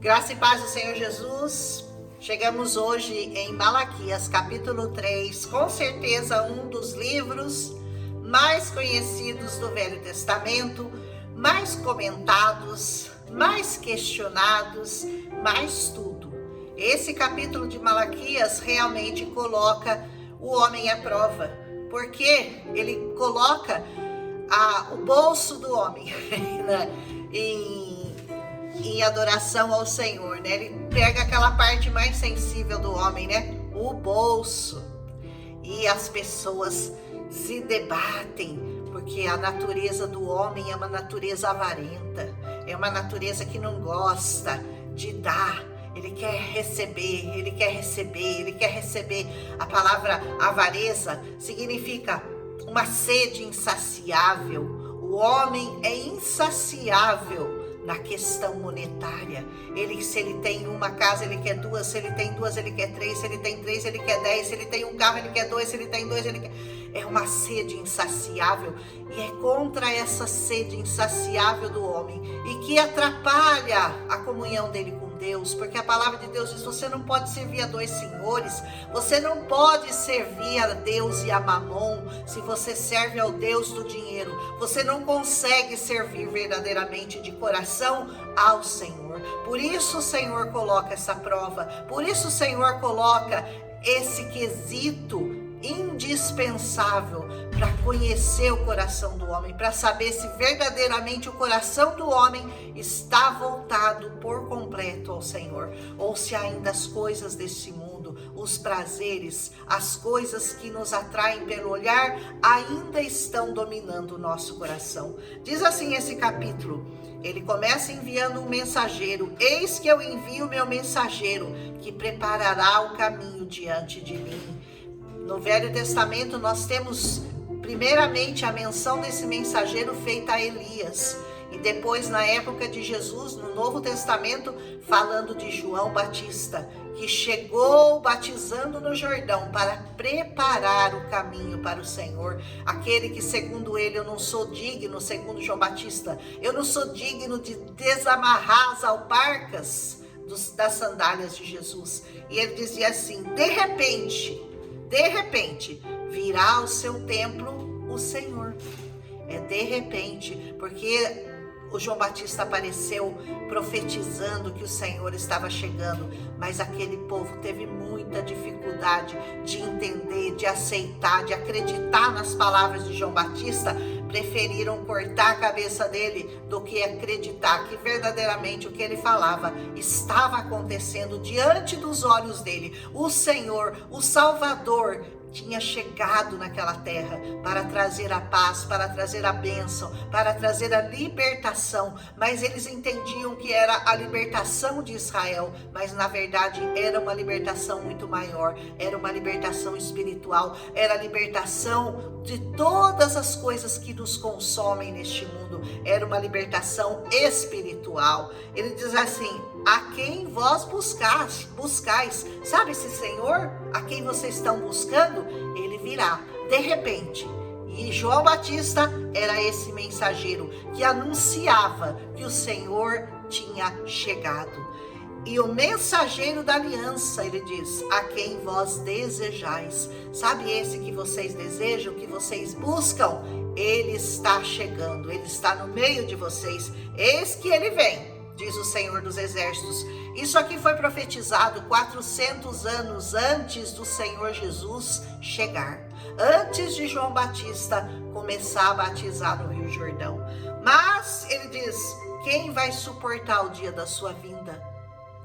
Graça e paz do Senhor Jesus. Chegamos hoje em Malaquias, capítulo 3, com certeza um dos livros mais conhecidos do Velho Testamento, mais comentados, mais questionados, mais tudo. Esse capítulo de Malaquias realmente coloca o homem à prova, porque ele coloca o bolso do homem né, em adoração ao Senhor, né? Ele pega aquela parte mais sensível do homem, né? O bolso. E as pessoas se debatem, porque a natureza do homem é uma natureza avarenta, é uma natureza que não gosta de dar. Ele quer receber, ele quer receber, ele quer receber. A palavra avareza significa uma sede insaciável. O homem é insaciável na questão monetária. Se ele tem uma casa, ele quer duas. Se ele tem duas, ele quer três. Se ele tem três, ele quer 10. Se ele tem um carro, ele quer dois. Se ele tem dois, ele quer... É uma sede insaciável. E é contra essa sede insaciável do homem e que atrapalha a comunhão dele com Deus, porque a palavra de Deus diz: você não pode servir a dois senhores, você não pode servir a Deus e a Mamon. Se você serve ao Deus do dinheiro, você não consegue servir verdadeiramente de coração ao Senhor. Por isso o Senhor coloca essa prova, por isso o Senhor coloca esse quesito indispensável para conhecer o coração do homem, para saber se verdadeiramente o coração do homem está voltado por completo ao Senhor, ou se ainda as coisas deste mundo, os prazeres, as coisas que nos atraem pelo olhar, ainda estão dominando o nosso coração. Diz assim esse capítulo, ele começa enviando um mensageiro: eis que eu envio meu mensageiro, que preparará o caminho diante de mim. No Velho Testamento nós temos primeiramente a menção desse mensageiro feita a Elias, e depois na época de Jesus, no Novo Testamento, falando de João Batista, que chegou batizando no Jordão para preparar o caminho para o Senhor. Aquele que, segundo ele, eu não sou digno, segundo João Batista, eu não sou digno de desamarrar as alparcas das sandálias de Jesus. E ele dizia assim: de repente, virá ao seu templo o Senhor. É de repente, porque o João Batista apareceu profetizando que o Senhor estava chegando, mas aquele povo teve muita dificuldade de entender, de aceitar, de acreditar nas palavras de João Batista. Preferiram cortar a cabeça dele do que acreditar que verdadeiramente o que ele falava estava acontecendo diante dos olhos dele. O Senhor, o Salvador, tinha chegado naquela terra para trazer a paz, para trazer a bênção, para trazer a libertação. Mas eles entendiam que era a libertação de Israel, mas na verdade era uma libertação muito maior, era uma libertação espiritual, era a libertação de todas as coisas que nos consomem neste mundo, era uma libertação espiritual. Ele diz assim: a quem vós buscais, sabe esse Senhor a quem vocês estão buscando? Ele virá de repente. E João Batista era esse mensageiro que anunciava que o Senhor tinha chegado. E o mensageiro da aliança, ele diz: a quem vós desejais. Sabe esse que vocês desejam, que vocês buscam? Ele está chegando, ele está no meio de vocês. Eis que ele vem, diz o Senhor dos Exércitos. Isso aqui foi profetizado 400 anos antes do Senhor Jesus chegar, antes de João Batista começar a batizar no Rio Jordão. Mas ele diz: quem vai suportar o dia da sua vinda?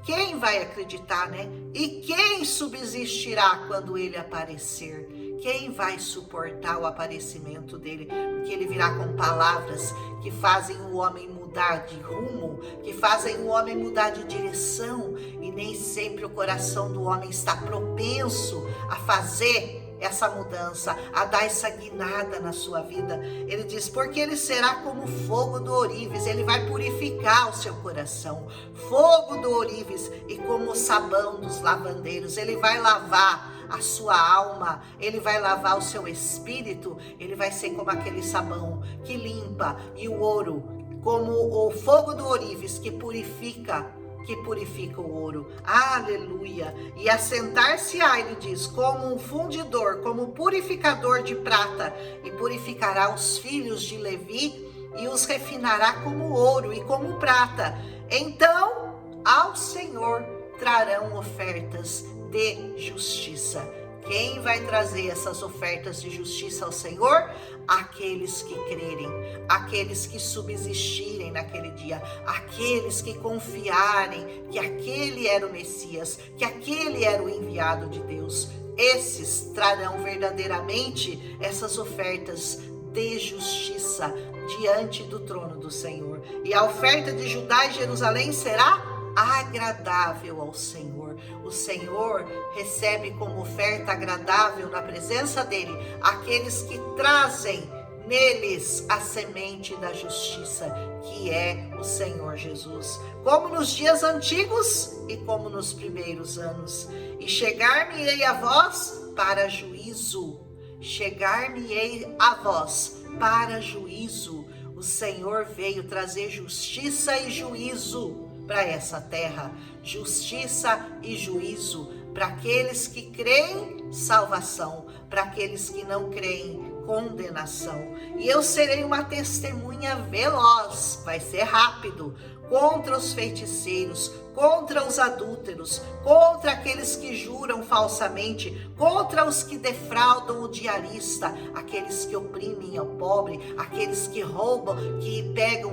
Quem vai acreditar, né? E quem subsistirá quando ele aparecer? Quem vai suportar o aparecimento dele? Porque ele virá com palavras que fazem o homem mudar de rumo, que fazem o homem mudar de direção, e nem sempre o coração do homem está propenso a fazer essa mudança, a dar essa guinada na sua vida. Ele diz: porque ele será como fogo do ourives, ele vai purificar o seu coração, fogo do ourives, e como o sabão dos lavandeiros, ele vai lavar a sua alma, ele vai lavar o seu espírito, ele vai ser como aquele sabão que limpa, e o ouro como o fogo do ourives que purifica que purifica o ouro. Aleluia! E assentar-se-á, ele diz, como um fundidor, como um purificador de prata, e purificará os filhos de Levi e os refinará como ouro e como prata. Então, ao Senhor trarão ofertas de justiça. Quem vai trazer essas ofertas de justiça ao Senhor? Aqueles que crerem, aqueles que subsistirem naquele dia, aqueles que confiarem que aquele era o Messias, que aquele era o enviado de Deus. Esses trarão verdadeiramente essas ofertas de justiça diante do trono do Senhor. E a oferta de Judá e Jerusalém será agradável ao Senhor. O Senhor recebe como oferta agradável na presença dele aqueles que trazem neles a semente da justiça, que é o Senhor Jesus, como nos dias antigos e como nos primeiros anos. E chegar-me-ei a vós para juízo. Chegar-me-ei a vós para juízo. O Senhor veio trazer justiça e juízo para essa terra, justiça e juízo, para aqueles que creem, salvação, para aqueles que não creem, condenação. E eu serei uma testemunha veloz, vai ser rápido, contra os feiticeiros, contra os adúlteros, contra aqueles que juram falsamente, contra os que defraudam o diarista, aqueles que oprimem ao pobre, aqueles que roubam, que pegam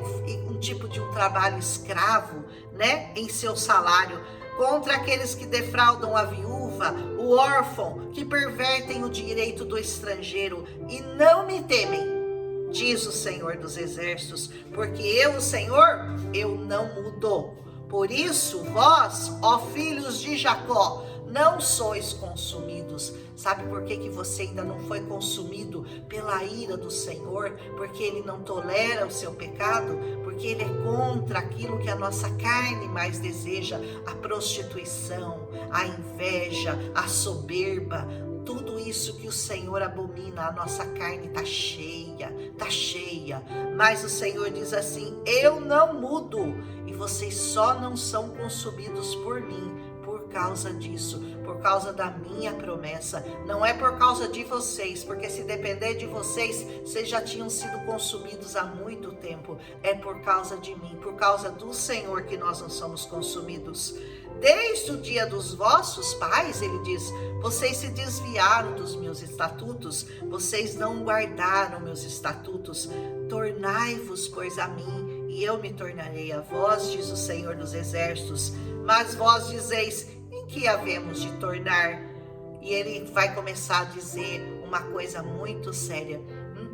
um tipo de um trabalho escravo, né, em seu salário, contra aqueles que defraudam a viúva, o órfão, que pervertem o direito do estrangeiro e não me temem, diz o Senhor dos Exércitos, porque eu, o Senhor, eu não mudo. Por isso, vós, ó filhos de Jacó, não sois consumidos. Sabe por que você ainda não foi consumido? Pela ira do Senhor, porque Ele não tolera o seu pecado, porque Ele é contra aquilo que a nossa carne mais deseja, a prostituição, a inveja, a soberba, tudo isso que o Senhor abomina. A nossa carne está cheia, mas o Senhor diz assim, eu não mudo, e vocês só não são consumidos por mim, por causa disso, por causa da minha promessa, não é por causa de vocês, porque se depender de vocês, vocês já tinham sido consumidos há muito tempo, é por causa de mim, por causa do Senhor que nós não somos consumidos. Desde o dia dos vossos pais, ele diz, vocês se desviaram dos meus estatutos, vocês não guardaram meus estatutos, tornai-vos, pois, a mim, e eu me tornarei a vós, diz o Senhor dos Exércitos. Mas vós dizeis, em que havemos de tornar? E ele vai começar a dizer uma coisa muito séria.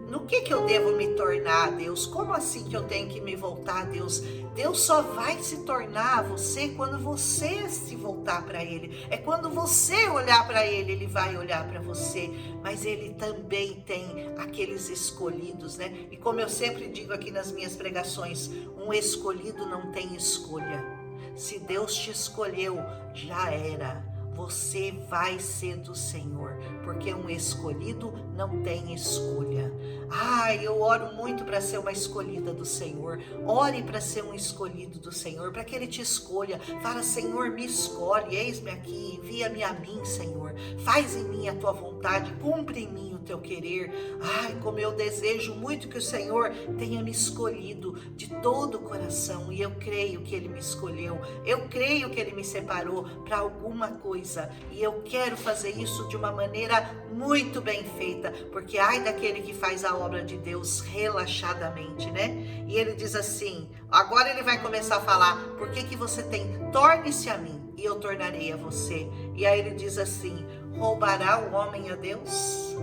No que eu devo me tornar a Deus? Como assim que eu tenho que me voltar a Deus? Deus só vai se tornar a você quando você se voltar para Ele. É quando você olhar para Ele, Ele vai olhar para você. Mas Ele também tem aqueles escolhidos, né? E como eu sempre digo aqui nas minhas pregações, um escolhido não tem escolha. Se Deus te escolheu, já era. Você vai ser do Senhor, porque um escolhido não tem escolha. Eu oro muito para ser uma escolhida do Senhor. Ore para ser um escolhido do Senhor, para que Ele te escolha. Fala, Senhor, me escolhe, eis-me aqui, envia-me a mim, Senhor. Faz em mim a tua vontade, cumpre em mim o teu querer. Como eu desejo muito que o Senhor tenha me escolhido de todo o coração, e eu creio que Ele me escolheu. Eu creio que Ele me separou para alguma coisa, e eu quero fazer isso de uma maneira muito bem feita, porque ai daquele que faz a obra de Deus relaxadamente, né? E ele diz assim, agora ele vai começar a falar, por que você tem? Torne-se a mim, e eu tornarei a você. E aí ele diz assim, roubará o homem a Deus?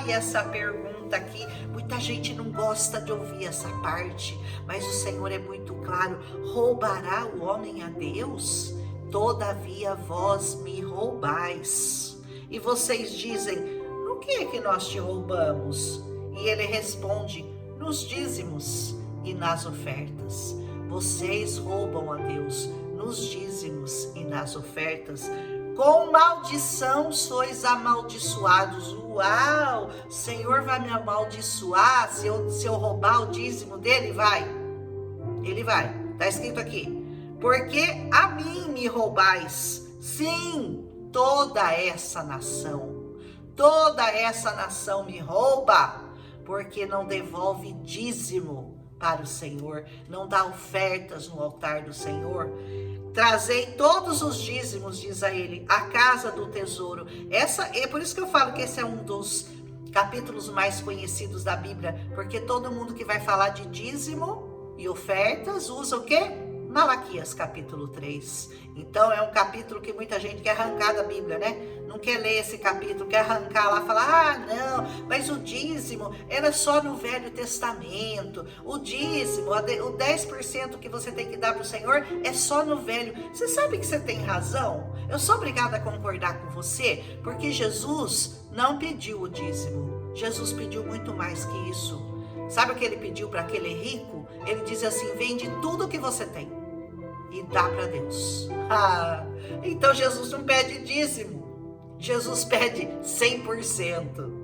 Essa pergunta aqui, muita gente não gosta de ouvir essa parte, mas o Senhor é muito claro, roubará o homem a Deus? Todavia vós me roubais. E vocês dizem, no que é que nós te roubamos? E ele responde, nos dízimos e nas ofertas. Vocês roubam a Deus nos dízimos e nas ofertas. Com maldição sois amaldiçoados. Uau! O Senhor vai me amaldiçoar se eu roubar o dízimo dele? Vai. Ele vai. Está escrito aqui. porque a mim me roubais. Sim, toda essa nação me rouba, porque não devolve dízimo para o Senhor, não dá ofertas no altar do Senhor. Trazei todos os dízimos, diz a ele, à casa do tesouro. É por isso que eu falo que esse é um dos capítulos mais conhecidos da Bíblia, porque todo mundo que vai falar de dízimo e ofertas usa o quê? Malaquias capítulo 3. Então é um capítulo que muita gente quer arrancar da Bíblia, né? Não quer ler esse capítulo, quer arrancar lá, falar, não, mas o dízimo era só no Velho Testamento, o dízimo, o 10% que você tem que dar para o Senhor é só no Velho. Você sabe que você tem razão? Eu sou obrigada a concordar com você, porque Jesus não pediu o dízimo, Jesus pediu muito mais que isso. Sabe o que ele pediu para aquele rico? Ele diz assim, vende tudo que você tem e dá para Deus. Então Jesus não pede dízimo, Jesus pede 100%.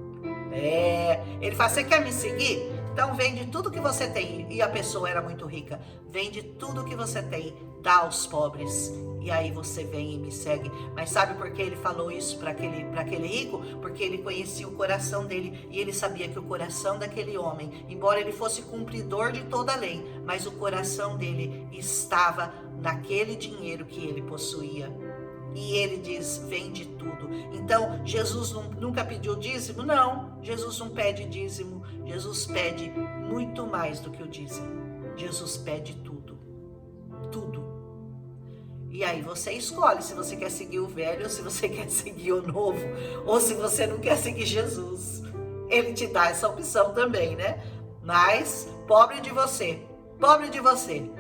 Ele fala, você quer me seguir? Então vende tudo que você tem. E a pessoa era muito rica. Vende tudo que você tem, dá aos pobres. E aí você vem e me segue. Mas sabe por que ele falou isso para aquele rico? Porque ele conhecia o coração dele. E ele sabia que o coração daquele homem, embora ele fosse cumpridor de toda a lei, mas o coração dele estava naquele dinheiro que ele possuía. E ele diz, vende tudo. Então, Jesus nunca pediu dízimo? Não, Jesus não pede dízimo. Jesus pede muito mais do que o dízimo. Jesus pede tudo. Tudo. E aí você escolhe se você quer seguir o velho, ou se você quer seguir o novo, ou se você não quer seguir Jesus. Ele te dá essa opção também, né? Mas, pobre de você,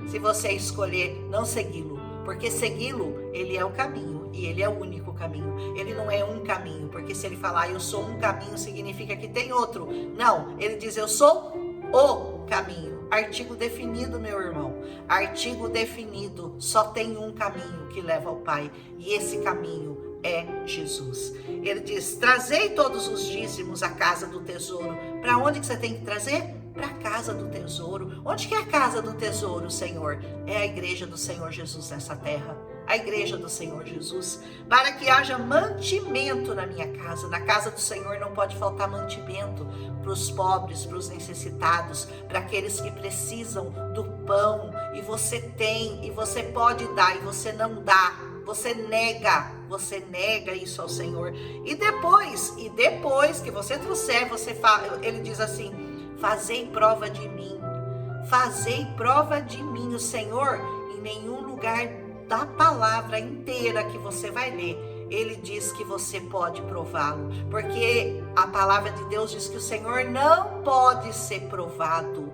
se você escolher não segui-lo. Porque segui-lo, ele é o caminho. E ele é o único caminho. Ele não é um caminho. Porque se ele falar, eu sou um caminho, significa que tem outro. Não, ele diz, eu sou o caminho. Artigo definido, meu irmão. Artigo definido. Só tem um caminho que leva ao Pai. E esse caminho é Jesus. Ele diz, trazei todos os dízimos à casa do tesouro. Para onde que você tem que trazer? Para a casa do tesouro. Onde que é a casa do tesouro, Senhor? É a igreja do Senhor Jesus nessa terra. A igreja do Senhor Jesus, para que haja mantimento na minha casa. Na casa do Senhor não pode faltar mantimento para os pobres, para os necessitados, para aqueles que precisam do pão. E você tem, e você pode dar, e você não dá. Você nega isso ao Senhor. E depois que você trouxer, ele diz assim, fazei prova de mim. Fazei prova de mim. O Senhor, em nenhum lugar da palavra inteira que você vai ler, ele diz que você pode prová-lo, porque a palavra de Deus diz que o Senhor não pode ser provado,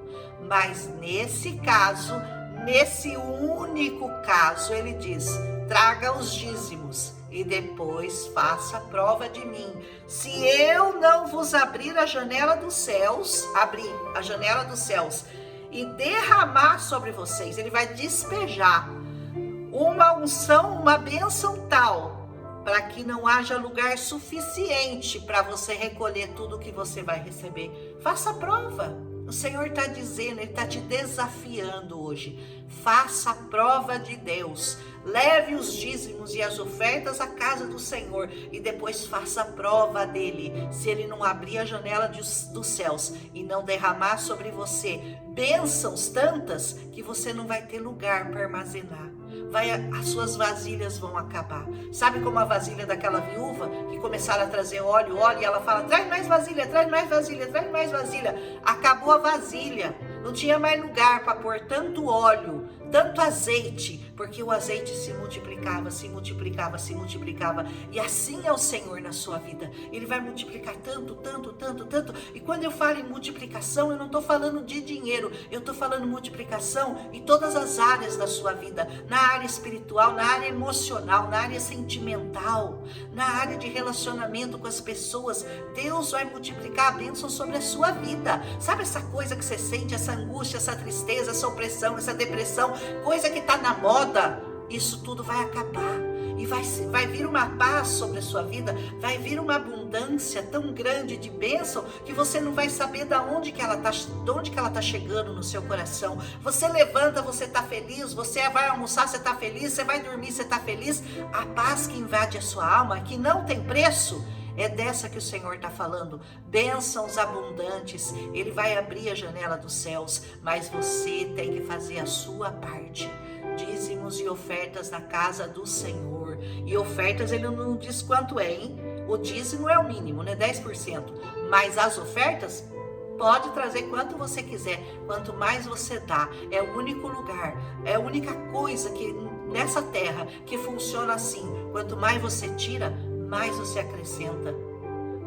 mas nesse caso, nesse único caso, ele diz, traga os dízimos e depois faça prova de mim. Se eu não vos abrir a janela dos céus, e derramar sobre vocês, ele vai despejar uma unção, uma bênção tal, para que não haja lugar suficiente para você recolher tudo que você vai receber. Faça a prova. O Senhor está dizendo, Ele está te desafiando hoje. Faça a prova de Deus. Leve os dízimos e as ofertas à casa do Senhor e depois faça a prova dele. Se Ele não abrir a janela dos céus e não derramar sobre você bênçãos tantas que você não vai ter lugar para armazenar. As suas vasilhas vão acabar. Sabe como a vasilha daquela viúva que começaram a trazer óleo, e ela fala, traz mais vasilha, traz mais vasilha, traz mais vasilha. Acabou a vasilha, não tinha mais lugar para pôr tanto óleo, tanto azeite, porque o azeite se multiplicava, se multiplicava, se multiplicava. E assim é o Senhor na sua vida. Ele vai multiplicar tanto, tanto, tanto, tanto. E quando eu falo em multiplicação, eu não estou falando de dinheiro, eu estou falando multiplicação em todas as áreas da sua vida, na área espiritual, na área emocional, na área sentimental, na área de relacionamento com as pessoas. Deus vai multiplicar a bênção sobre a sua vida. Sabe essa coisa que você sente, essa angústia, essa tristeza, essa opressão, essa depressão, coisa que está na moda isso tudo vai acabar. E vai vir uma paz sobre a sua vida, vai vir uma abundância tão grande de bênção que você não vai saber de onde que ela tá chegando no seu coração. Você levanta, você tá feliz, você vai almoçar, você tá feliz, você vai dormir, você tá feliz. A paz que invade a sua alma, que não tem preço, é dessa que o Senhor está falando. Bênçãos abundantes, Ele vai abrir a janela dos céus, mas você tem que fazer a sua parte. Dízimos e ofertas na casa do Senhor. E ofertas ele não diz quanto é, hein? O dízimo é o mínimo, né? 10%. Mas as ofertas pode trazer quanto você quiser. Quanto mais você dá, é o único lugar, é a única coisa que nessa terra que funciona assim. Quanto mais você tira, mais você acrescenta.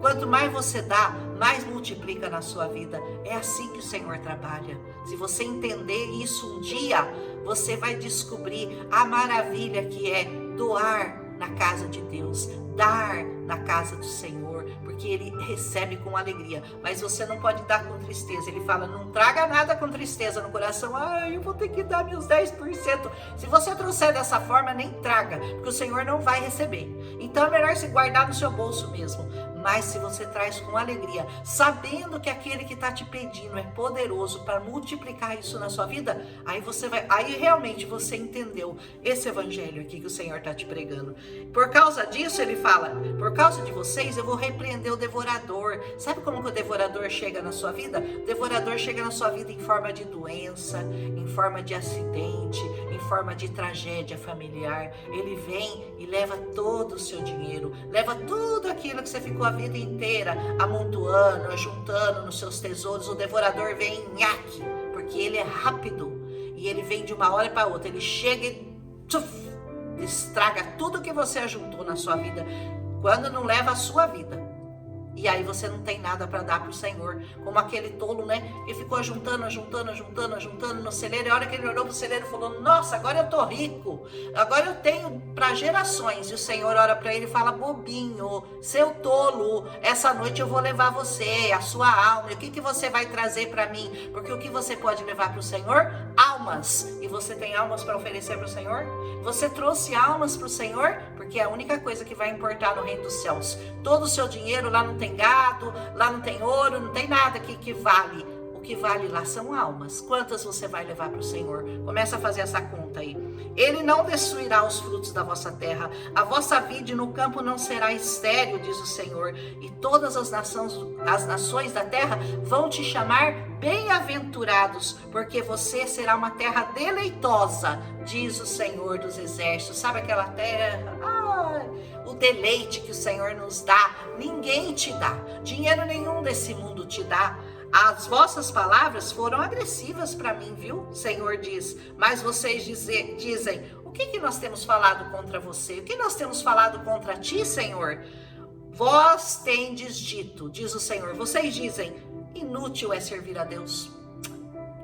Quanto mais você dá, mais multiplica na sua vida. É assim que o Senhor trabalha. Se você entender isso um dia, você vai descobrir a maravilha que é doar na casa de Deus, dar na casa do Senhor, porque Ele recebe com alegria. Mas você não pode dar com tristeza. Ele fala, não traga nada com tristeza no coração. Eu vou ter que dar meus 10%. Se você trouxer dessa forma, nem traga, porque o Senhor não vai receber. Então é melhor se guardar no seu bolso mesmo. Mas se você traz com alegria, sabendo que aquele que está te pedindo é poderoso para multiplicar isso na sua vida, aí realmente você entendeu esse evangelho aqui que o Senhor está te pregando. Por causa disso, ele fala, por causa de vocês, eu vou repreender o devorador. Sabe como que o devorador chega na sua vida? O devorador chega na sua vida em forma de doença, em forma de acidente, em forma de tragédia familiar. Ele vem e leva todo o seu dinheiro, leva tudo aquilo que você ficou a vida inteira amontoando, ajuntando nos seus tesouros. O devorador vem em nhaque, porque ele é rápido e ele vem de uma hora para outra. Ele chega e estraga tudo que você ajuntou na sua vida, quando não leva a sua vida. E aí você não tem nada para dar para o Senhor, como aquele tolo, né? Que ficou ajuntando no celeiro. E a hora que ele olhou para o celeiro, falou, nossa, agora eu tô rico, agora eu tenho para gerações. E o Senhor olha para ele e fala, bobinho, seu tolo, essa noite eu vou levar você, a sua alma. E o que você vai trazer para mim? Porque o que você pode levar para o Senhor? Almas. E você tem almas para oferecer para o Senhor? Você trouxe almas para o Senhor? Porque é a única coisa que vai importar no reino dos céus. Todo o seu dinheiro, lá não tem gado, lá não tem ouro, não tem nada que vale. O que vale lá são almas. Quantas você vai levar para o Senhor? Começa a fazer essa conta aí. Ele não destruirá os frutos da vossa terra. A vossa vide no campo não será estéril, diz o Senhor. E todas as nações da terra vão te chamar bem-aventurados, porque você será uma terra deleitosa, diz o Senhor dos exércitos. Sabe aquela terra? O deleite que o Senhor nos dá, ninguém te dá. Dinheiro nenhum desse mundo te dá. As vossas palavras foram agressivas para mim, viu? O Senhor diz. Mas vocês dizem, o que nós temos falado contra você? O que nós temos falado contra ti, Senhor? Vós tendes dito, diz o Senhor. Vocês dizem, inútil é servir a Deus.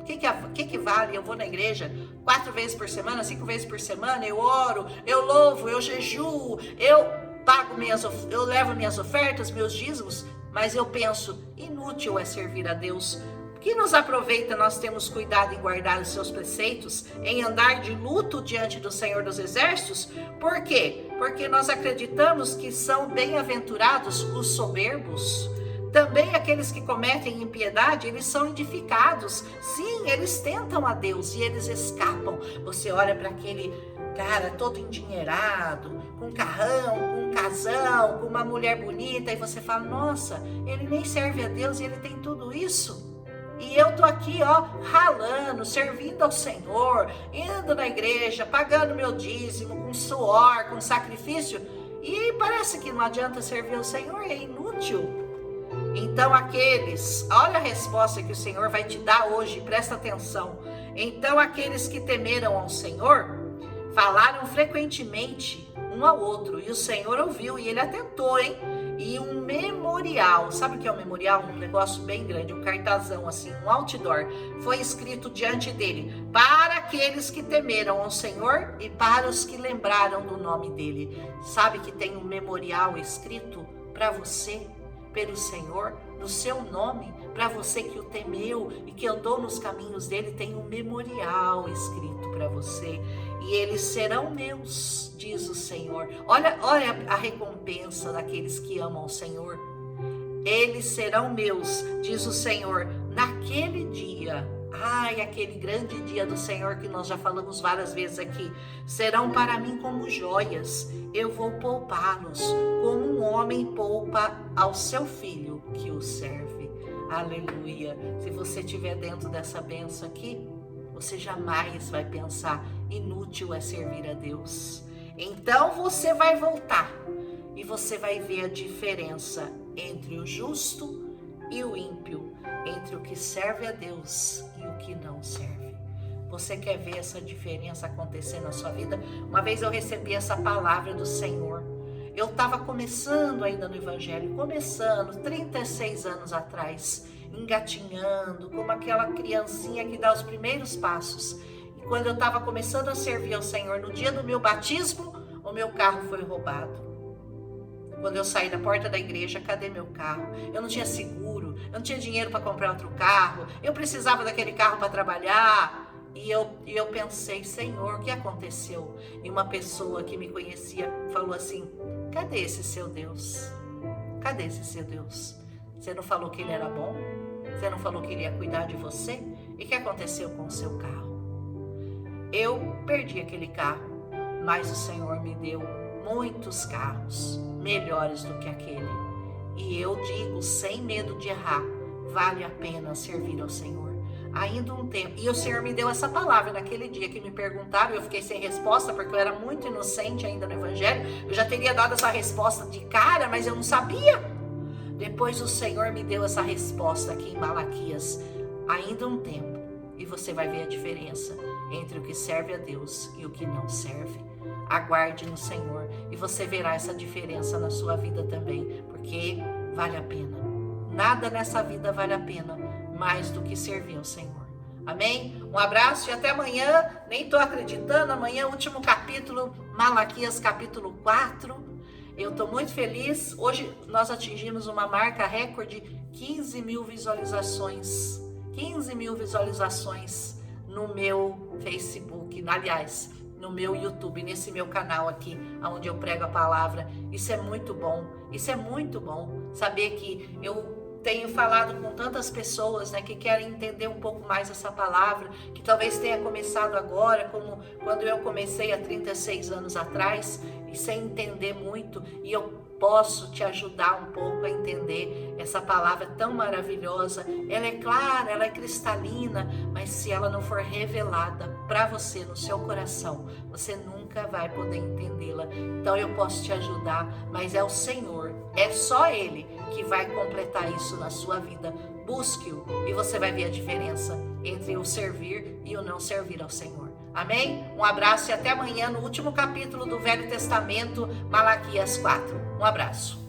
O que vale? Eu vou na igreja 4 vezes por semana, 5 vezes por semana, eu oro, eu louvo, eu jejuo, eu levo minhas ofertas, meus dízimos, mas eu penso, inútil é servir a Deus. Que nos aproveita nós temos cuidado em guardar os seus preceitos, em andar de luto diante do Senhor dos Exércitos? Por quê? Porque nós acreditamos que são bem-aventurados os soberbos. Também aqueles que cometem impiedade, eles são edificados. Sim, eles tentam a Deus e eles escapam. Você olha para aquele cara todo endinheirado, com carrão, com casão, com uma mulher bonita, e você fala, nossa, ele nem serve a Deus e ele tem tudo isso. E eu tô aqui, ralando, servindo ao Senhor, indo na igreja, pagando meu dízimo, com suor, com sacrifício, e parece que não adianta servir ao Senhor, é inútil. Então olha a resposta que o Senhor vai te dar hoje, presta atenção. Então aqueles que temeram ao Senhor falaram frequentemente um ao outro, e o Senhor ouviu e ele atentou, hein? E um memorial, sabe o que é um memorial? Um negócio bem grande, um cartazão assim, um outdoor, foi escrito diante dele, para aqueles que temeram ao Senhor e para os que lembraram do nome dele. Sabe que tem um memorial escrito para você, pelo Senhor, no seu nome, para você que o temeu e que andou nos caminhos dele, tem um memorial escrito para você. e eles serão meus, diz o Senhor. Olha a recompensa daqueles que amam o Senhor. Eles serão meus, diz o Senhor, naquele dia. Ai, aquele grande dia do Senhor que nós já falamos várias vezes aqui. Serão para mim como joias. Eu vou poupá-los, como um homem poupa ao seu filho que o serve. Aleluia. Se você estiver dentro dessa bênção aqui, você jamais vai pensar inútil é servir a Deus. Então você vai voltar e você vai ver a diferença entre o justo e o ímpio, entre o que serve a Deus e o que não serve. Você quer ver essa diferença acontecer na sua vida? Uma vez eu recebi essa palavra do Senhor. Eu estava começando ainda no Evangelho, 36 anos atrás, engatinhando, como aquela criancinha que dá os primeiros passos. E quando eu estava começando a servir ao Senhor, no dia do meu batismo, o meu carro foi roubado. Quando eu saí da porta da igreja, cadê meu carro? Eu não tinha seguro, eu não tinha dinheiro para comprar outro carro, eu precisava daquele carro para trabalhar. E eu pensei, Senhor, o que aconteceu? E uma pessoa que me conhecia falou assim, cadê esse seu Deus? Cadê esse seu Deus? Você não falou que ele era bom? Você não falou que ele ia cuidar de você? E o que aconteceu com o seu carro? Eu perdi aquele carro, mas o Senhor me deu muitos carros melhores do que aquele. E eu digo, sem medo de errar, vale a pena servir ao Senhor. Ainda um tempo, e o Senhor me deu essa palavra naquele dia que me perguntaram, eu fiquei sem resposta, porque eu era muito inocente ainda no Evangelho, eu já teria dado essa resposta de cara, mas eu não sabia. Depois o Senhor me deu essa resposta aqui em Malaquias, ainda um tempo, e você vai ver a diferença entre o que serve a Deus e o que não serve. Aguarde no Senhor e você verá essa diferença na sua vida também, porque vale a pena. Nada nessa vida vale a pena mais do que servir ao Senhor. Amém? Um abraço e até amanhã. Nem estou acreditando, amanhã último capítulo, Malaquias capítulo 4. Eu estou muito feliz. Hoje nós atingimos uma marca recorde, 15 mil visualizações. 15 mil visualizações no meu Facebook, aliás, no meu YouTube, nesse meu canal aqui, onde eu prego a palavra. Isso é muito bom, saber que eu tenho falado com tantas pessoas, né, que querem entender um pouco mais essa palavra, que talvez tenha começado agora, como quando eu comecei há 36 anos atrás, e sem entender muito, e eu posso te ajudar um pouco a entender essa palavra tão maravilhosa. Ela é clara, ela é cristalina, mas se ela não for revelada para você no seu coração, você nunca vai poder entendê-la. Então eu posso te ajudar, mas é o Senhor, é só Ele que vai completar isso na sua vida. Busque-o e você vai ver a diferença entre o servir e o não servir ao Senhor. Amém? Um abraço e até amanhã no último capítulo do Velho Testamento, Malaquias 4. Um abraço.